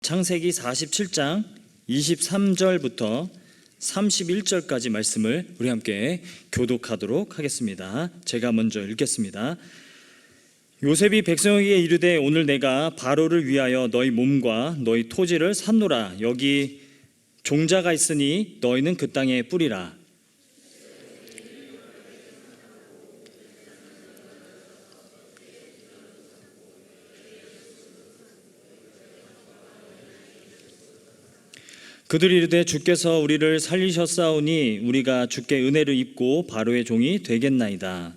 창세기 47장 23절부터 31절까지 말씀을 우리 함께 교독하도록 하겠습니다. 제가 먼저 읽겠습니다. 요셉이 백성에게 이르되 오늘 내가 바로를 위하여 너희 몸과 너희 토지를 샀노라. 여기 종자가 있으니 너희는 그 땅에 뿌리라. 그들이 이르되 주께서 우리를 살리셨사오니 우리가 주께 은혜를 입고 바로의 종이 되겠나이다.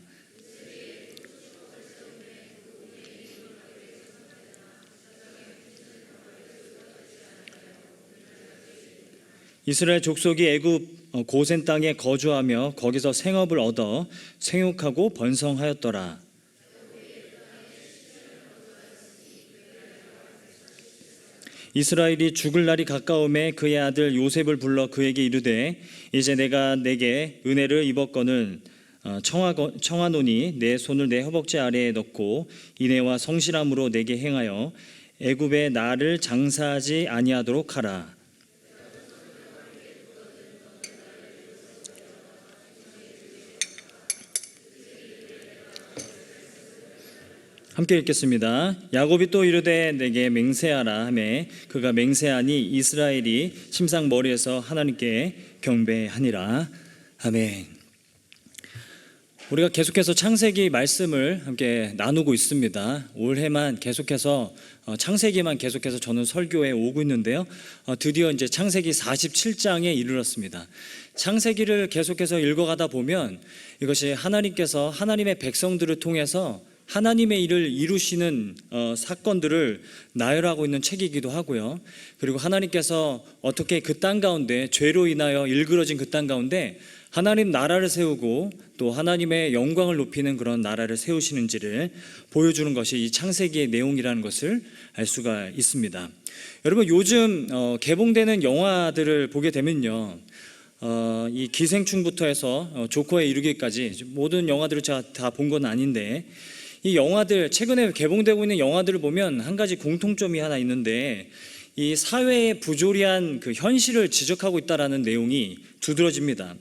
이스라엘 족속이 애굽 고센 땅에 거주하며 거기서 생업을 얻어 생육하고 번성하였더라. 이스라엘이 죽을 날이 가까움에 그의 아들 요셉을 불러 그에게 이르되 이제 내가 내게 은혜를 입었거늘 청하노니 내 손을 내 허벅지 아래에 넣고 인애와 성실함으로 내게 행하여 애굽에 나를 장사하지 아니하도록 하라. 함께 읽겠습니다. 야곱이 또 이르되 내게 맹세하라 하매 그가 맹세하니 이스라엘이 심상 머리에서 하나님께 경배하니라. 아멘. 우리가 계속해서 창세기 말씀을 함께 나누고 있습니다. 올해만 계속해서 창세기만 계속해서 저는 설교에 오고 있는데요. 드디어 이제 창세기 47장에 이르렀습니다. 창세기를 계속해서 읽어가다 보면 이것이 하나님께서 하나님의 백성들을 통해서 하나님의 일을 이루시는 사건들을 나열하고 있는 책이기도 하고요. 그리고 하나님께서 어떻게 그 땅 가운데 죄로 인하여 일그러진 그 땅 가운데 하나님 나라를 세우고 또 하나님의 영광을 높이는 그런 나라를 세우시는지를 보여주는 것이 이 창세기의 내용이라는 것을 알 수가 있습니다. 여러분 요즘 개봉되는 영화들을 보게 되면요, 이 기생충부터 해서 조커에 이르기까지 모든 영화들을 제가 다 본 건 아닌데 이 영화들, 최근에 개봉되고 있는 영화들을 보면 한 가지 공통점이 하나 있는데 이 사회의 부조리한 그 현실을 지적하고 있다는 내용이 두드러집니다.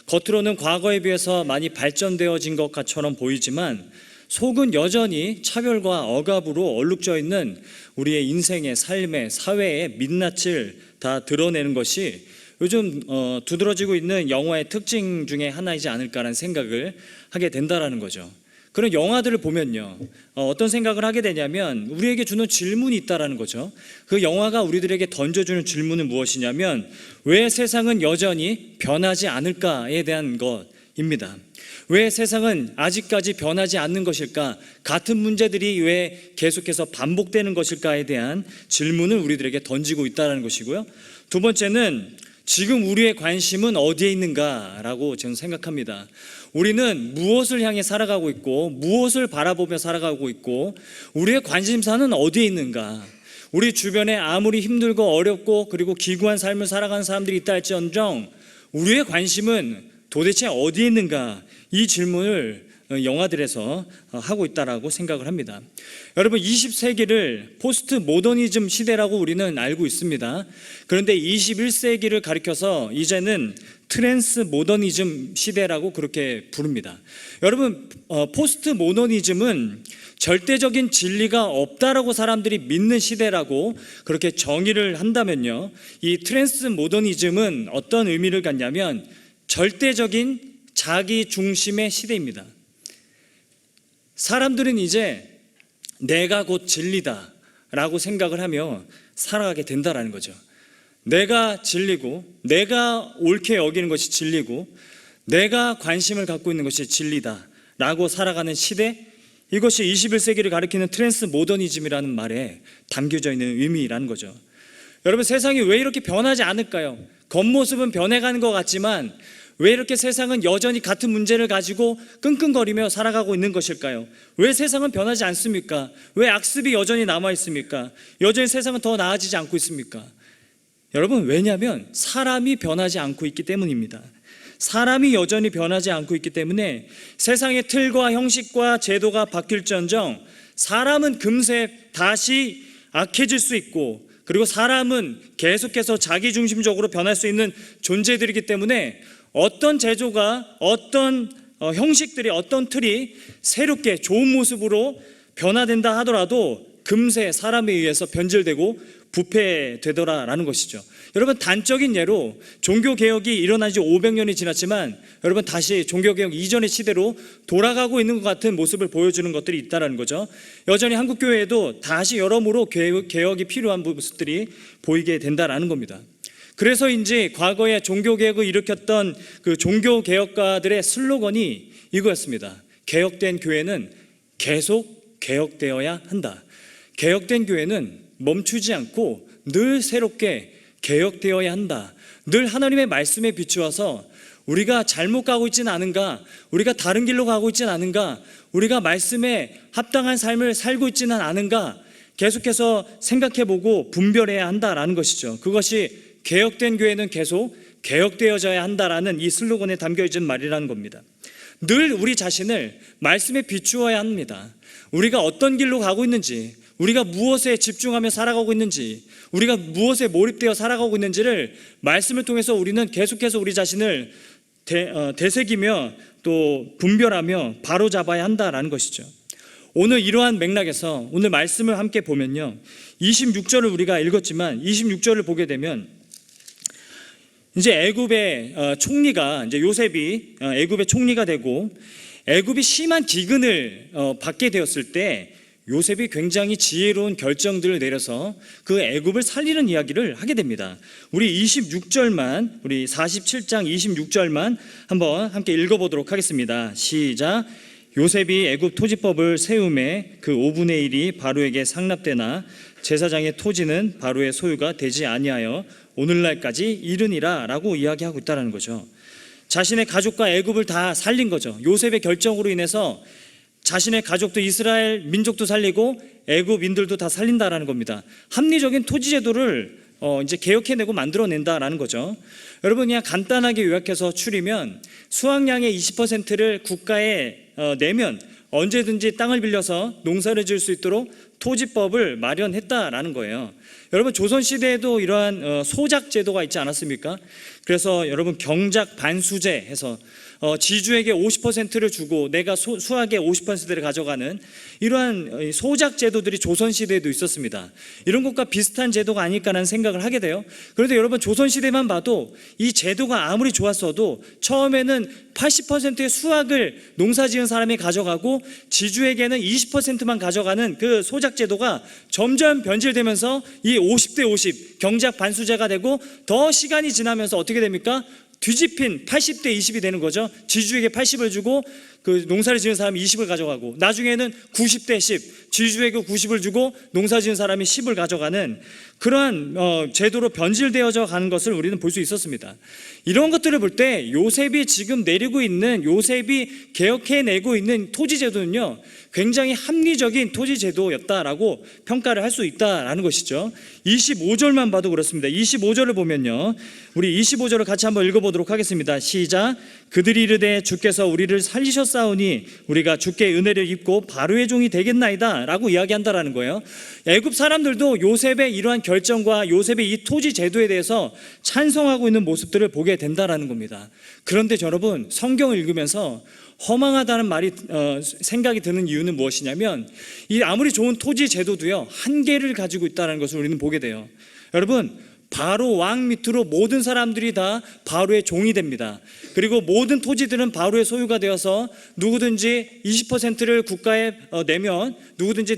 겉으로는 과거에 비해서 많이 발전되어진 것처럼 보이지만 속은 여전히 차별과 억압으로 얼룩져 있는 우리의 인생의 삶의 사회의 민낯을 다 드러내는 것이 요즘 두드러지고 있는 영화의 특징 중에 하나이지 않을까라는 생각을 하게 된다라는 거죠. 그런 영화들을 보면요, 어떤 생각을 하게 되냐면 우리에게 주는 질문이 있다라는 거죠. 그 영화가 우리들에게 던져주는 질문은 무엇이냐면 왜 세상은 여전히 변하지 않을까에 대한 것입니다. 왜 세상은 아직까지 변하지 않는 것일까? 같은 문제들이 왜 계속해서 반복되는 것일까에 대한 질문을 우리들에게 던지고 있다는 것이고요. 두 번째는 지금 우리의 관심은 어디에 있는가라고 저는 생각합니다. 우리는 무엇을 향해 살아가고 있고 무엇을 바라보며 살아가고 있고 우리의 관심사는 어디에 있는가? 우리 주변에 아무리 힘들고 어렵고 그리고 기구한 삶을 살아가는 사람들이 있다 할지언정 우리의 관심은 도대체 어디에 있는가? 이 질문을 영화들에서 하고 있다라고 생각을 합니다. 여러분 20세기를 포스트 모더니즘 시대라고 우리는 알고 있습니다. 그런데 21세기를 가리켜서 이제는 트랜스 모더니즘 시대라고 그렇게 부릅니다. 여러분 포스트 모더니즘은 절대적인 진리가 없다라고 사람들이 믿는 시대라고 그렇게 정의를 한다면요, 이 트랜스 모더니즘은 어떤 의미를 갖냐면 절대적인 자기 중심의 시대입니다. 사람들은 이제 내가 곧 진리다 라고 생각을 하며 살아가게 된다라는 거죠. 내가 진리고 내가 옳게 여기는 것이 진리고 내가 관심을 갖고 있는 것이 진리다 라고 살아가는 시대, 이것이 21세기를 가리키는 트랜스 모더니즘이라는 말에 담겨져 있는 의미라는 거죠. 여러분 세상이 왜 이렇게 변하지 않을까요? 겉모습은 변해가는 것 같지만 왜 이렇게 세상은 여전히 같은 문제를 가지고 끙끙거리며 살아가고 있는 것일까요? 왜 세상은 변하지 않습니까? 왜 악습이 여전히 남아있습니까? 여전히 세상은 더 나아지지 않고 있습니까? 여러분 왜냐하면 사람이 변하지 않고 있기 때문입니다. 사람이 여전히 변하지 않고 있기 때문에 세상의 틀과 형식과 제도가 바뀔지언정 사람은 금세 다시 악해질 수 있고 그리고 사람은 계속해서 자기중심적으로 변할 수 있는 존재들이기 때문에 어떤 제도가, 어떤 형식들이, 어떤 틀이 새롭게 좋은 모습으로 변화된다 하더라도 금세 사람에 의해서 변질되고 부패되더라라는 것이죠. 여러분, 단적인 예로 종교개혁이 일어난 지 500년이 지났지만 여러분, 다시 종교개혁 이전의 시대로 돌아가고 있는 것 같은 모습을 보여주는 것들이 있다는 거죠. 여전히 한국교회에도 다시 여러모로 개혁이 필요한 모습들이 보이게 된다는 겁니다. 그래서인지 과거에 종교개혁을 일으켰던 그 종교개혁가들의 슬로건이 이거였습니다. 개혁된 교회는 계속 개혁되어야 한다. 개혁된 교회는 멈추지 않고 늘 새롭게 개혁되어야 한다. 늘 하나님의 말씀에 비추어서 우리가 잘못 가고 있지는 않은가, 우리가 다른 길로 가고 있지는 않은가, 우리가 말씀에 합당한 삶을 살고 있지는 않은가 계속해서 생각해보고 분별해야 한다라는 것이죠. 그것이 개혁된 교회는 계속 개혁되어져야 한다라는 이 슬로건에 담겨있는 말이라는 겁니다. 늘 우리 자신을 말씀에 비추어야 합니다. 우리가 어떤 길로 가고 있는지, 우리가 무엇에 집중하며 살아가고 있는지, 우리가 무엇에 몰입되어 살아가고 있는지를 말씀을 통해서 우리는 계속해서 우리 자신을 되새기며 또 분별하며 바로잡아야 한다라는 것이죠. 오늘 이러한 맥락에서 오늘 말씀을 함께 보면요, 26절을 우리가 읽었지만 26절을 보게 되면 이제 애굽의 총리가, 이제 요셉이 애굽의 총리가 되고 애굽이 심한 기근을 받게 되었을 때 요셉이 굉장히 지혜로운 결정들을 내려서 그 애굽을 살리는 이야기를 하게 됩니다. 우리 26절만, 우리 47장 26절만 한번 함께 읽어보도록 하겠습니다. 시작. 요셉이 애굽 토지법을 세우매 그 5분의 1이 바로에게 상납되나 제사장의 토지는 바로의 소유가 되지 아니하여 오늘날까지 이르니라 라고 이야기하고 있다는 거죠. 자신의 가족과 애굽을 다 살린 거죠. 요셉의 결정으로 인해서 자신의 가족도, 이스라엘 민족도 살리고 애굽인들도 다 살린다라는 겁니다. 합리적인 토지 제도를 이제 개혁해내고 만들어낸다라는 거죠. 여러분, 그냥 간단하게 요약해서 추리면 수확량의 20%를 국가에 내면 언제든지 땅을 빌려서 농사를 지을 수 있도록 토지법을 마련했다라는 거예요. 여러분, 조선시대에도 이러한 소작 제도가 있지 않았습니까? 그래서 여러분, 경작 반수제 해서 지주에게 50%를 주고 내가 수학의 50%를 가져가는 이러한 소작 제도들이 조선시대에도 있었습니다. 이런 것과 비슷한 제도가 아닐까라는 생각을 하게 돼요. 그런데 여러분, 조선시대만 봐도 이 제도가 아무리 좋았어도 처음에는 80%의 수확을 농사지은 사람이 가져가고 지주에게는 20%만 가져가는 그 소작 제도가 점점 변질되면서 이 50대 50 경작 반수제가 되고 더 시간이 지나면서 어떻게 됩니까? 뒤집힌 80대 20이 되는 거죠. 지주에게 80을 주고 그 농사를 지은 사람이 20을 가져가고, 나중에는 90대 10, 지주에게 90을 주고 농사 지은 사람이 10을 가져가는 그러한 제도로 변질되어져 가는 것을 우리는 볼 수 있었습니다. 이런 것들을 볼 때 요셉이 지금 내리고 있는, 요셉이 개혁해내고 있는 토지 제도는요, 굉장히 합리적인 토지 제도였다라고 평가를 할 수 있다라는 것이죠. 25절만 봐도 그렇습니다. 25절을 보면요, 우리 25절을 같이 한번 읽어보도록 하겠습니다. 시작. 그들이 이르되 주께서 우리를 살리셨사오니 우리가 주께 은혜를 입고 바로의 종이 되겠나이다 라고 이야기한다라는 거예요. 애굽 사람들도 요셉의 이러한 결정과 요셉의 이 토지 제도에 대해서 찬성하고 있는 모습들을 보게 된다라는 겁니다. 그런데 여러분, 성경을 읽으면서 허망하다는 말이 생각이 드는 이유는 무엇이냐면, 이 아무리 좋은 토지 제도도요, 한계를 가지고 있다는 것을 우리는 보게 돼요. 여러분, 바로 왕 밑으로 모든 사람들이 다 바로의 종이 됩니다. 그리고 모든 토지들은 바로의 소유가 되어서 누구든지 20%를 국가에 내면 누구든지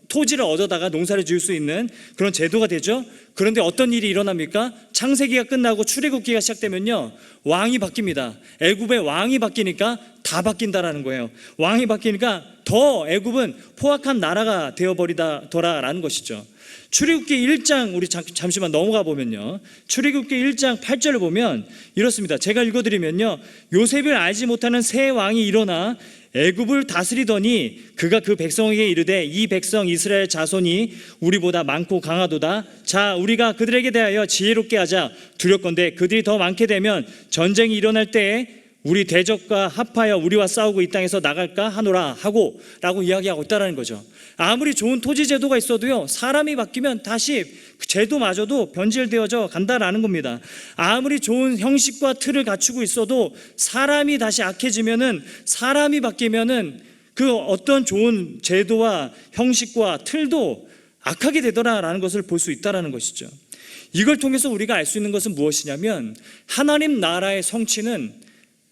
토지를 얻어다가 농사를 지을 수 있는 그런 제도가 되죠. 그런데 어떤 일이 일어납니까? 창세기가 끝나고 출애굽기가 시작되면요, 왕이 바뀝니다. 애굽의 왕이 바뀌니까 다 바뀐다라는 거예요. 왕이 바뀌니까 더 애굽은 포악한 나라가 되어버리더라라는 것이죠. 출애굽기 1장, 우리 잠시만 넘어가 보면요, 출애굽기 1장 8절을 보면 이렇습니다. 제가 읽어드리면요, 요셉을 알지 못하는 새 왕이 일어나 애굽을 다스리더니 그가 그 백성에게 이르되 이 백성 이스라엘 자손이 우리보다 많고 강하도다. 자, 우리가 그들에게 대하여 지혜롭게 하자. 두렵건대 그들이 더 많게 되면 전쟁이 일어날 때에 우리 대적과 합하여 우리와 싸우고 이 땅에서 나갈까 하노라 하고 라고 이야기하고 있다는 거죠. 아무리 좋은 토지 제도가 있어도요, 사람이 바뀌면 다시 제도마저도 변질되어져 간다라는 겁니다. 아무리 좋은 형식과 틀을 갖추고 있어도 사람이 다시 악해지면은, 사람이 바뀌면은 그 어떤 좋은 제도와 형식과 틀도 악하게 되더라라는 것을 볼 수 있다라는 것이죠. 이걸 통해서 우리가 알 수 있는 것은 무엇이냐면, 하나님 나라의 성취는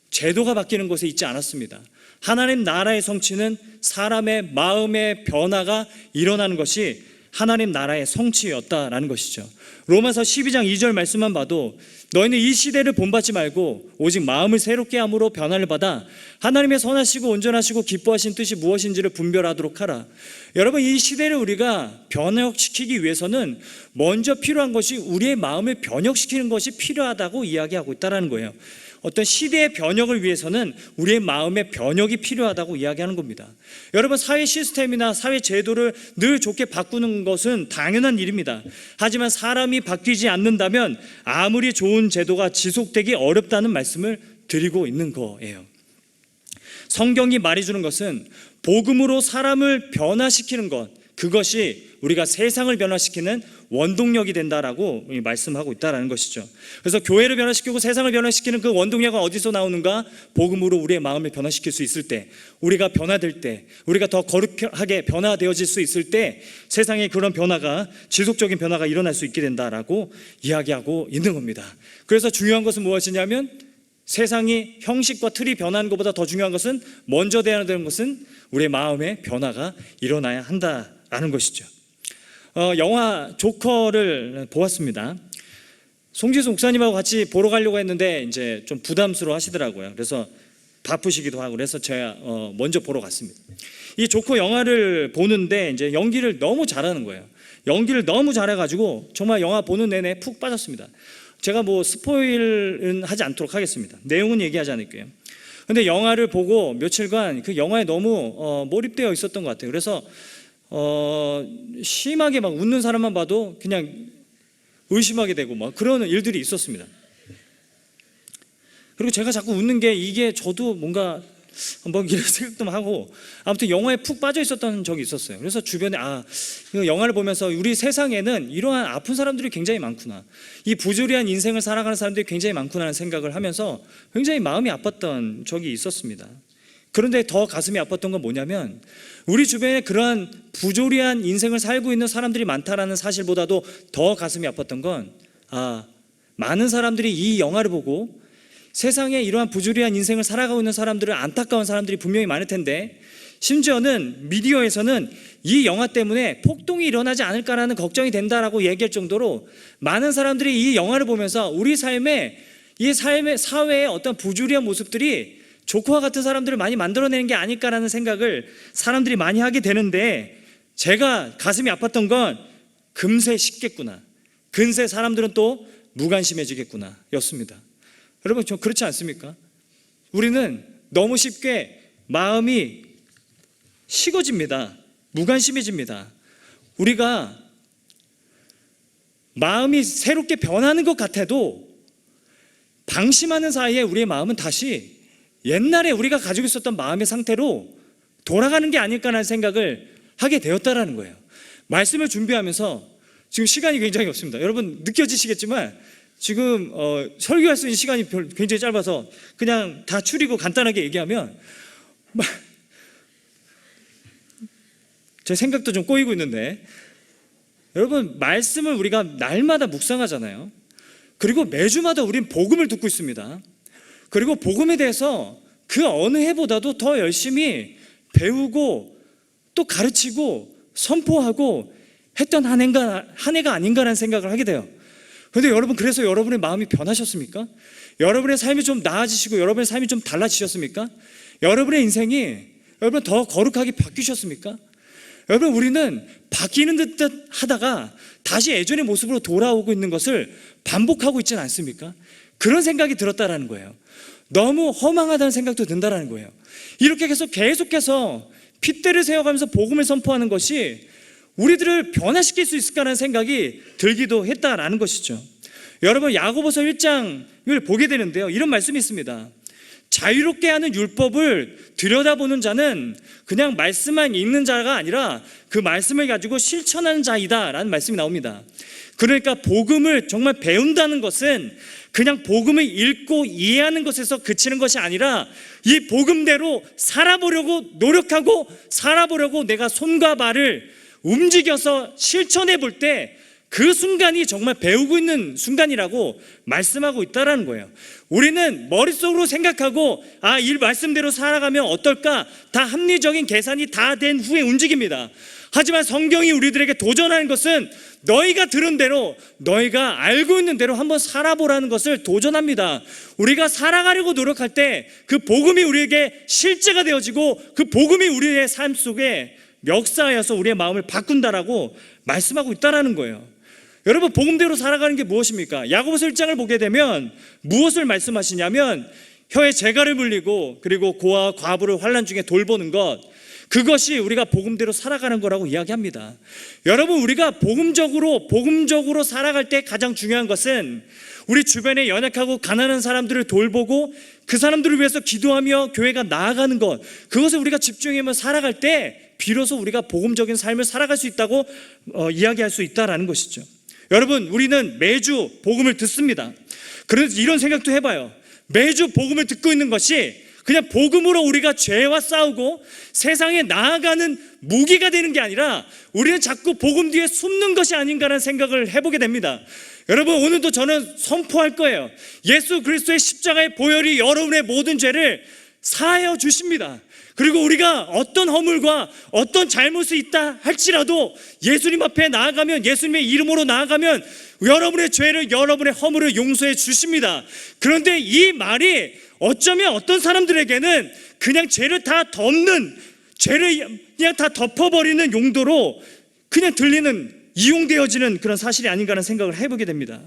제도가 바뀌는 곳에 있지 않았습니다. 하나님 나라의 성취는 사람의 마음의 변화가 일어나는 것이 하나님 나라의 성취였다라는 것이죠. 로마서 12장 2절 말씀만 봐도 너희는 이 시대를 본받지 말고 오직 마음을 새롭게 함으로 변화를 받아 하나님의 선하시고 온전하시고 기뻐하신 뜻이 무엇인지를 분별하도록 하라. 여러분, 이 시대를 우리가 변혁시키기 위해서는 먼저 필요한 것이 우리의 마음을 변혁시키는 것이 필요하다고 이야기하고 있다는 거예요. 어떤 시대의 변혁을 위해서는 우리의 마음의 변혁이 필요하다고 이야기하는 겁니다. 여러분, 사회 시스템이나 사회 제도를 늘 좋게 바꾸는 것은 당연한 일입니다. 하지만 사람이 바뀌지 않는다면 아무리 좋은 제도가 지속되기 어렵다는 말씀을 드리고 있는 거예요. 성경이 말해주는 것은 복음으로 사람을 변화시키는 것, 그것이 우리가 세상을 변화시키는 원동력이 된다라고 말씀하고 있다는 것이죠. 그래서 교회를 변화시키고 세상을 변화시키는 그 원동력은 어디서 나오는가? 복음으로 우리의 마음을 변화시킬 수 있을 때, 우리가 변화될 때, 우리가 더 거룩하게 변화되어질 수 있을 때 세상에 그런 변화가, 지속적인 변화가 일어날 수 있게 된다라고 이야기하고 있는 겁니다. 그래서 중요한 것은 무엇이냐면, 세상이 형식과 틀이 변하는 것보다 더 중요한 것은, 먼저 되어야 되는 것은 우리의 마음의 변화가 일어나야 한다라는 것이죠. 영화 조커를 보았습니다. 송지수 목사님하고 같이 보러 가려고 했는데 이제 좀 부담스러워 하시더라고요. 그래서 바쁘시기도 하고 그래서 제가 먼저 보러 갔습니다. 이 조커 영화를 보는데 이제 연기를 너무 잘하는 거예요. 연기를 너무 잘해가지고 정말 영화 보는 내내 푹 빠졌습니다. 제가 뭐 스포일은 하지 않도록 하겠습니다. 내용은 얘기하지 않을게요. 근데 영화를 보고 며칠간 그 영화에 너무 몰입되어 있었던 것 같아요. 그래서 심하게 막 웃는 사람만 봐도 그냥 의심하게 되고 막 그런 일들이 있었습니다. 그리고 제가 자꾸 웃는 게 이게 저도 뭔가 뭐 이런 생각도 하고, 아무튼 영화에 푹 빠져 있었던 적이 있었어요. 그래서 주변에 영화를 보면서 우리 세상에는 이러한 아픈 사람들이 굉장히 많구나, 이 부조리한 인생을 살아가는 사람들이 굉장히 많구나라는 생각을 하면서 굉장히 마음이 아팠던 적이 있었습니다. 그런데 더 가슴이 아팠던 건 뭐냐면, 우리 주변에 그러한 부조리한 인생을 살고 있는 사람들이 많다라는 사실보다도 더 가슴이 아팠던 건, 많은 사람들이 이 영화를 보고 세상에 이러한 부조리한 인생을 살아가고 있는 사람들을 안타까운 사람들이 분명히 많을 텐데, 심지어는 미디어에서는 이 영화 때문에 폭동이 일어나지 않을까라는 걱정이 된다라고 얘기할 정도로 많은 사람들이 이 영화를 보면서 우리 사회의 어떤 부조리한 모습들이 조커와 같은 사람들을 많이 만들어내는 게 아닐까라는 생각을 사람들이 많이 하게 되는데, 제가 가슴이 아팠던 건 금세 식겠구나, 근세 사람들은 또 무관심해지겠구나 였습니다. 여러분, 저 그렇지 않습니까? 우리는 너무 쉽게 마음이 식어집니다. 무관심해집니다. 우리가 마음이 새롭게 변하는 것 같아도 방심하는 사이에 우리의 마음은 다시 옛날에 우리가 가지고 있었던 마음의 상태로 돌아가는 게 아닐까라는 생각을 하게 되었다라는 거예요. 말씀을 준비하면서 지금 시간이 굉장히 없습니다. 여러분 느껴지시겠지만 지금 설교할 수 있는 시간이 굉장히 짧아서 그냥 다 추리고 간단하게 얘기하면 제 생각도 좀 꼬이고 있는데, 여러분, 말씀을 우리가 날마다 묵상하잖아요. 그리고 매주마다 우린 복음을 듣고 있습니다. 그리고 복음에 대해서 그 어느 해보다도 더 열심히 배우고 또 가르치고 선포하고 했던 한 해가 아닌가라는 생각을 하게 돼요. 그런데 여러분, 그래서 여러분의 마음이 변하셨습니까? 여러분의 삶이 좀 나아지시고 여러분의 삶이 좀 달라지셨습니까? 여러분의 인생이 여러분 더 거룩하게 바뀌셨습니까? 여러분, 우리는 바뀌는 듯 하다가 다시 예전의 모습으로 돌아오고 있는 것을 반복하고 있지는 않습니까? 그런 생각이 들었다라는 거예요. 너무 허망하다는 생각도 든다라는 거예요. 이렇게 계속해서 핏대를 세워가면서 복음을 선포하는 것이 우리들을 변화시킬 수 있을까라는 생각이 들기도 했다라는 것이죠. 여러분, 야고보서 1장을 보게 되는데요, 이런 말씀이 있습니다. 자유롭게 하는 율법을 들여다보는 자는 그냥 말씀만 읽는 자가 아니라 그 말씀을 가지고 실천하는 자이다라는 말씀이 나옵니다. 그러니까 복음을 정말 배운다는 것은 그냥 복음을 읽고 이해하는 것에서 그치는 것이 아니라 이 복음대로 살아보려고 노력하고 살아보려고 내가 손과 발을 움직여서 실천해 볼 때 그 순간이 정말 배우고 있는 순간이라고 말씀하고 있다는 거예요. 우리는 머릿속으로 생각하고 이 말씀대로 살아가면 어떨까, 다 합리적인 계산이 다 된 후에 움직입니다. 하지만 성경이 우리들에게 도전하는 것은 너희가 들은 대로, 너희가 알고 있는 대로 한번 살아보라는 것을 도전합니다. 우리가 살아가려고 노력할 때 그 복음이 우리에게 실제가 되어지고 그 복음이 우리의 삶 속에 역사하여서 우리의 마음을 바꾼다라고 말씀하고 있다는 거예요. 여러분, 복음대로 살아가는 게 무엇입니까? 야고보서 1장을 보게 되면 무엇을 말씀하시냐면 혀에 재갈을 물리고 그리고 고아와 과부를 환난 중에 돌보는 것, 그것이 우리가 복음대로 살아가는 거라고 이야기합니다. 여러분, 우리가 복음적으로 살아갈 때 가장 중요한 것은 우리 주변에 연약하고 가난한 사람들을 돌보고 그 사람들을 위해서 기도하며 교회가 나아가는 것, 그것을 우리가 집중하며 살아갈 때 비로소 우리가 복음적인 삶을 살아갈 수 있다고 이야기할 수 있다라는 것이죠. 여러분, 우리는 매주 복음을 듣습니다. 그래서 이런 생각도 해봐요. 매주 복음을 듣고 있는 것이 그냥 복음으로 우리가 죄와 싸우고 세상에 나아가는 무기가 되는 게 아니라 우리는 자꾸 복음 뒤에 숨는 것이 아닌가라는 생각을 해보게 됩니다. 여러분, 오늘도 저는 선포할 거예요. 예수 그리스도의 십자가의 보혈이 여러분의 모든 죄를 사하여 주십니다. 그리고 우리가 어떤 허물과 어떤 잘못이 있다 할지라도 예수님 앞에 나아가면, 예수님의 이름으로 나아가면 여러분의 죄를, 여러분의 허물을 용서해 주십니다. 그런데 이 말이 어쩌면 어떤 사람들에게는 그냥 죄를 다 덮는, 죄를 그냥 다 덮어버리는 용도로 그냥 들리는, 이용되어지는 그런 사실이 아닌가 하는 생각을 해보게 됩니다.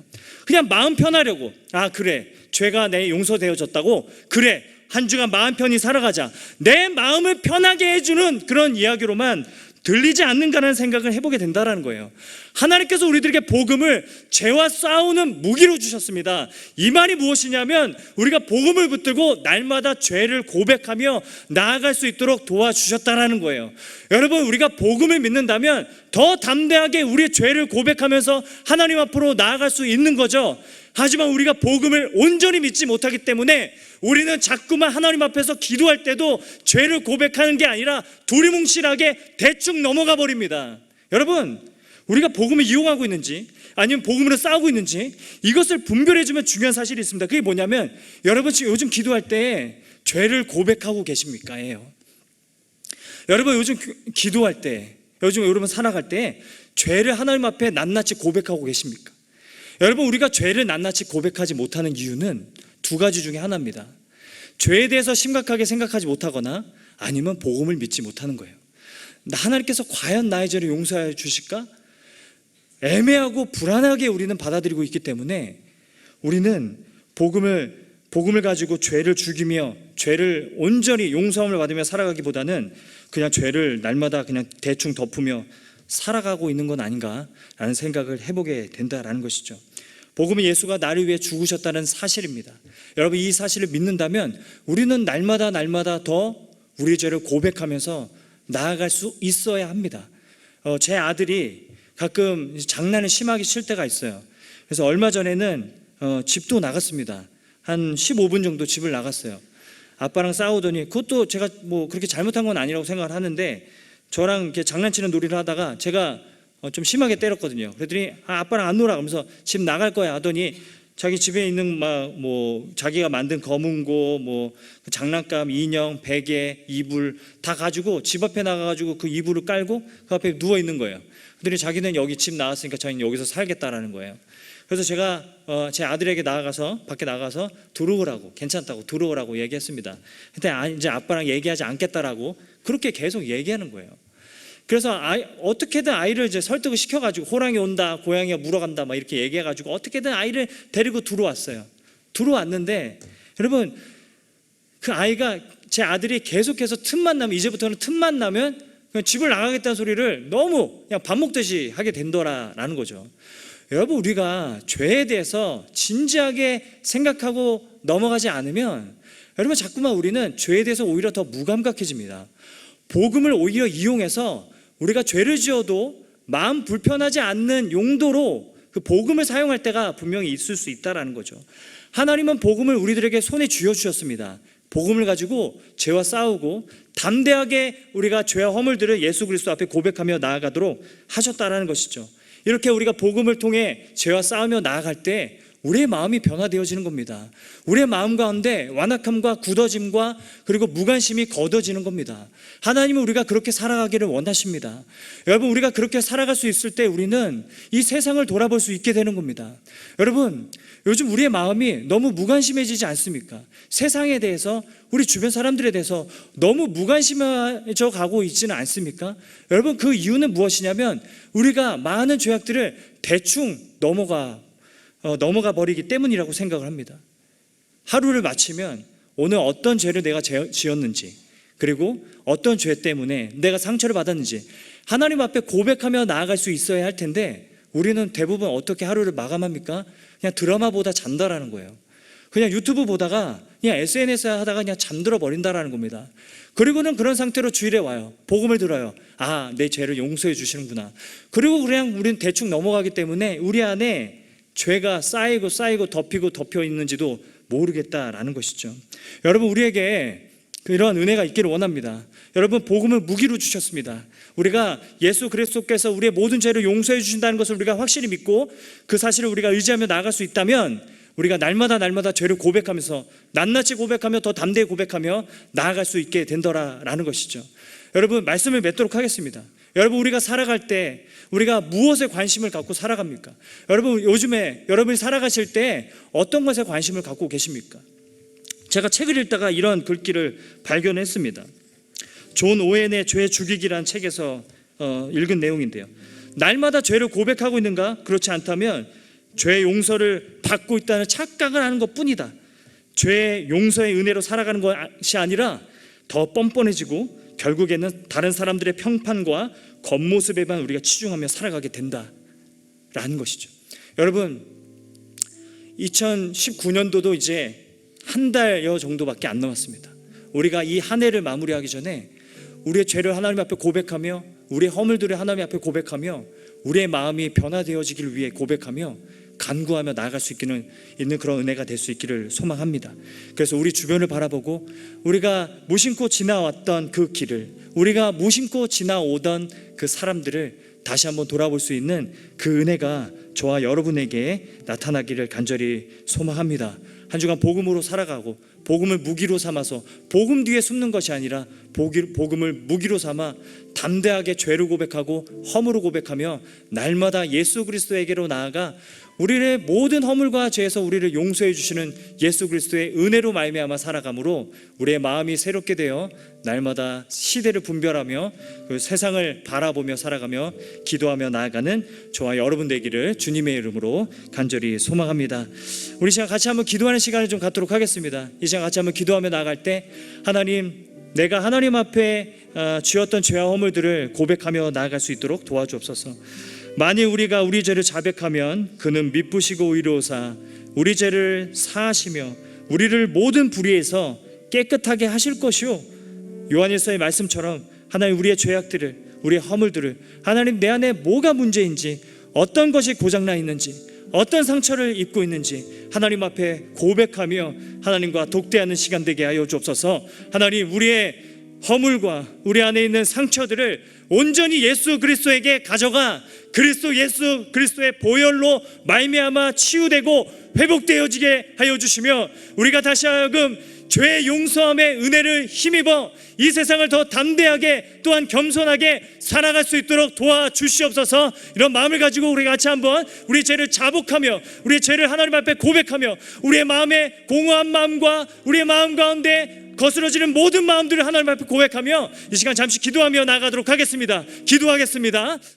그냥 마음 편하려고, 그래, 죄가 내 용서되어졌다고, 그래, 한 주간 마음 편히 살아가자, 내 마음을 편하게 해주는 그런 이야기로만 들리지 않는가라는 생각을 해보게 된다는 거예요. 하나님께서 우리들에게 복음을 죄와 싸우는 무기로 주셨습니다. 이 말이 무엇이냐면 우리가 복음을 붙들고 날마다 죄를 고백하며 나아갈 수 있도록 도와주셨다는 거예요. 여러분, 우리가 복음을 믿는다면 더 담대하게 우리의 죄를 고백하면서 하나님 앞으로 나아갈 수 있는 거죠. 하지만 우리가 복음을 온전히 믿지 못하기 때문에 우리는 자꾸만 하나님 앞에서 기도할 때도 죄를 고백하는 게 아니라 두리뭉실하게 대충 넘어가 버립니다. 여러분, 우리가 복음을 이용하고 있는지 아니면 복음으로 싸우고 있는지 이것을 분별해주면 중요한 사실이 있습니다. 그게 뭐냐면, 여러분 지금 요즘 기도할 때 죄를 고백하고 계십니까? 예요. 여러분, 요즘 기도할 때, 요즘 여러분 살아갈 때 죄를 하나님 앞에 낱낱이 고백하고 계십니까? 여러분, 우리가 죄를 낱낱이 고백하지 못하는 이유는 두 가지 중에 하나입니다. 죄에 대해서 심각하게 생각하지 못하거나 아니면 복음을 믿지 못하는 거예요. 하나님께서 과연 나의 죄를 용서해 주실까? 애매하고 불안하게 우리는 받아들이고 있기 때문에 우리는 복음을 가지고 죄를 죽이며 죄를 온전히 용서함을 받으며 살아가기보다는 그냥 죄를 날마다 그냥 대충 덮으며 살아가고 있는 건 아닌가라는 생각을 해보게 된다라는 것이죠. 복음은 예수가 나를 위해 죽으셨다는 사실입니다. 여러분, 이 사실을 믿는다면 우리는 날마다 더 우리의 죄를 고백하면서 나아갈 수 있어야 합니다. 제 아들이 가끔 장난을 심하게 칠 때가 있어요. 그래서 얼마 전에는 집도 나갔습니다. 한 15분 정도 집을 나갔어요. 아빠랑 싸우더니, 그것도 제가 뭐 그렇게 잘못한 건 아니라고 생각을 하는데 저랑 이렇게 장난치는 놀이를 하다가 제가 좀 심하게 때렸거든요. 그랬더니 아빠랑 안 놀아 그러면서 집 나갈 거야 하더니 자기 집에 있는 자기가 만든 검은고 장난감, 인형, 베개, 이불 다 가지고 집 앞에 나가가지고 그 이불을 깔고 그 앞에 누워 있는 거예요. 그랬더니 자기는 여기 집 나왔으니까 자기는 여기서 살겠다라는 거예요. 그래서 제가 제 아들에게 밖에 나가서 들어오라고, 괜찮다고 들어오라고 얘기했습니다. 근데 이제 아빠랑 얘기하지 않겠다라고 그렇게 계속 얘기하는 거예요. 그래서 어떻게든 아이를 이제 설득을 시켜가지고 호랑이 온다, 고양이가 물어간다 막 이렇게 얘기해가지고 어떻게든 아이를 데리고 들어왔어요. 들어왔는데 여러분, 그 아이가, 제 아들이 계속해서 이제부터는 틈만 나면 그냥 집을 나가겠다는 소리를 너무 그냥 밥 먹듯이 하게 된다라는 거죠. 여러분, 우리가 죄에 대해서 진지하게 생각하고 넘어가지 않으면 여러분, 자꾸만 우리는 죄에 대해서 오히려 더 무감각해집니다. 복음을 오히려 이용해서 우리가 죄를 지어도 마음 불편하지 않는 용도로 그 복음을 사용할 때가 분명히 있을 수 있다는 거죠. 하나님은 복음을 우리들에게 손에 쥐어주셨습니다. 복음을 가지고 죄와 싸우고 담대하게 우리가 죄와 허물들을 예수 그리스도 앞에 고백하며 나아가도록 하셨다라는 것이죠. 이렇게 우리가 복음을 통해 죄와 싸우며 나아갈 때 우리의 마음이 변화되어지는 겁니다. 우리의 마음 가운데 완악함과 굳어짐과 그리고 무관심이 걷어지는 겁니다. 하나님은 우리가 그렇게 살아가기를 원하십니다. 여러분, 우리가 그렇게 살아갈 수 있을 때 우리는 이 세상을 돌아볼 수 있게 되는 겁니다. 여러분, 요즘 우리의 마음이 너무 무관심해지지 않습니까? 세상에 대해서, 우리 주변 사람들에 대해서 너무 무관심해져 가고 있지는 않습니까? 여러분, 그 이유는 무엇이냐면 우리가 많은 죄악들을 대충 넘어가 버리기 때문이라고 생각을 합니다. 하루를 마치면 오늘 어떤 죄를 내가 지었는지, 그리고 어떤 죄 때문에 내가 상처를 받았는지 하나님 앞에 고백하며 나아갈 수 있어야 할 텐데, 우리는 대부분 어떻게 하루를 마감합니까? 그냥 드라마 보다 잔다라는 거예요. 그냥 유튜브 보다가 그냥 SNS 하다가 그냥 잠들어 버린다라는 겁니다. 그리고는 그런 상태로 주일에 와요. 복음을 들어요. 아, 내 죄를 용서해 주시는구나. 그리고 그냥 우리는 대충 넘어가기 때문에 우리 안에 죄가 쌓이고 덮이고 덮여 있는지도 모르겠다라는 것이죠. 여러분, 우리에게 이런 은혜가 있기를 원합니다. 여러분, 복음을 무기로 주셨습니다. 우리가 예수 그리스도께서 우리의 모든 죄를 용서해 주신다는 것을 우리가 확실히 믿고 그 사실을 우리가 의지하며 나아갈 수 있다면, 우리가 날마다 죄를 고백하면서 낱낱이 고백하며 더 담대히 고백하며 나아갈 수 있게 된다라는 것이죠. 여러분, 말씀을 맺도록 하겠습니다. 여러분, 우리가 살아갈 때 우리가 무엇에 관심을 갖고 살아갑니까? 여러분, 요즘에 여러분이 살아가실 때 어떤 것에 관심을 갖고 계십니까? 제가 책을 읽다가 이런 글귀를 발견했습니다. 존 오웬의 죄 죽이기라는 책에서 읽은 내용인데요. 날마다 죄를 고백하고 있는가? 그렇지 않다면 죄의 용서를 받고 있다는 착각을 하는 것뿐이다. 죄의 용서의 은혜로 살아가는 것이 아니라 더 뻔뻔해지고 결국에는 다른 사람들의 평판과 겉모습에만 우리가 치중하며 살아가게 된다라는 것이죠. 여러분, 2019년도도 이제 한 달여 정도밖에 안 남았습니다. 우리가 이 한 해를 마무리하기 전에 우리의 죄를 하나님 앞에 고백하며, 우리의 허물들을 하나님 앞에 고백하며, 우리의 마음이 변화되어지기를 위해 고백하며 간구하며 나아갈 수 있는 그런 은혜가 될 수 있기를 소망합니다. 그래서 우리 주변을 바라보고 우리가 무심코 지나왔던 그 길을, 우리가 무심코 지나오던 그 사람들을 다시 한번 돌아볼 수 있는 그 은혜가 저와 여러분에게 나타나기를 간절히 소망합니다. 한 주간 복음으로 살아가고 복음을 무기로 삼아서 복음 뒤에 숨는 것이 아니라 복음을 무기로 삼아 담대하게 죄를 고백하고 허물을 고백하며 날마다 예수 그리스도에게로 나아가 우리의 모든 허물과 죄에서 우리를 용서해 주시는 예수 그리스도의 은혜로 말미암아 살아감으로 우리의 마음이 새롭게 되어 날마다 시대를 분별하며 그 세상을 바라보며 살아가며 기도하며 나아가는 저와 여러분 되기를 주님의 이름으로 간절히 소망합니다. 우리 시간 같이 한번 기도하는 시간을 좀 갖도록 하겠습니다. 이 시간 같이 한번 기도하며 나아갈 때, 하나님, 내가 하나님 앞에 지었던 죄와 허물들을 고백하며 나아갈 수 있도록 도와주옵소서. 만일 우리가 우리 죄를 자백하면 그는 미쁘시고 의로우사 우리 죄를 사하시며 우리를 모든 불의에서 깨끗하게 하실 것이요, 요한일서의 말씀처럼 하나님, 우리의 죄악들을, 우리의 허물들을, 하나님, 내 안에 뭐가 문제인지, 어떤 것이 고장나 있는지, 어떤 상처를 입고 있는지 하나님 앞에 고백하며 하나님과 독대하는 시간 되게 하여 주옵소서. 하나님, 우리의 허물과 우리 안에 있는 상처들을 온전히 예수 그리스도에게 가져가 예수 그리스도의 보혈로 말미암아 치유되고 회복되어지게 하여 주시며, 우리가 다시 하여금 죄의 용서함의 은혜를 힘입어 이 세상을 더 담대하게 또한 겸손하게 살아갈 수 있도록 도와주시옵소서. 이런 마음을 가지고 우리 같이 한번 우리 죄를 자복하며 우리의 죄를 하나님 앞에 고백하며 우리의 마음의 공허한 마음과 우리의 마음 가운데 거스러지는 모든 마음들을 하나님 앞에 고백하며 이 시간 잠시 기도하며 나가도록 하겠습니다. 기도하겠습니다.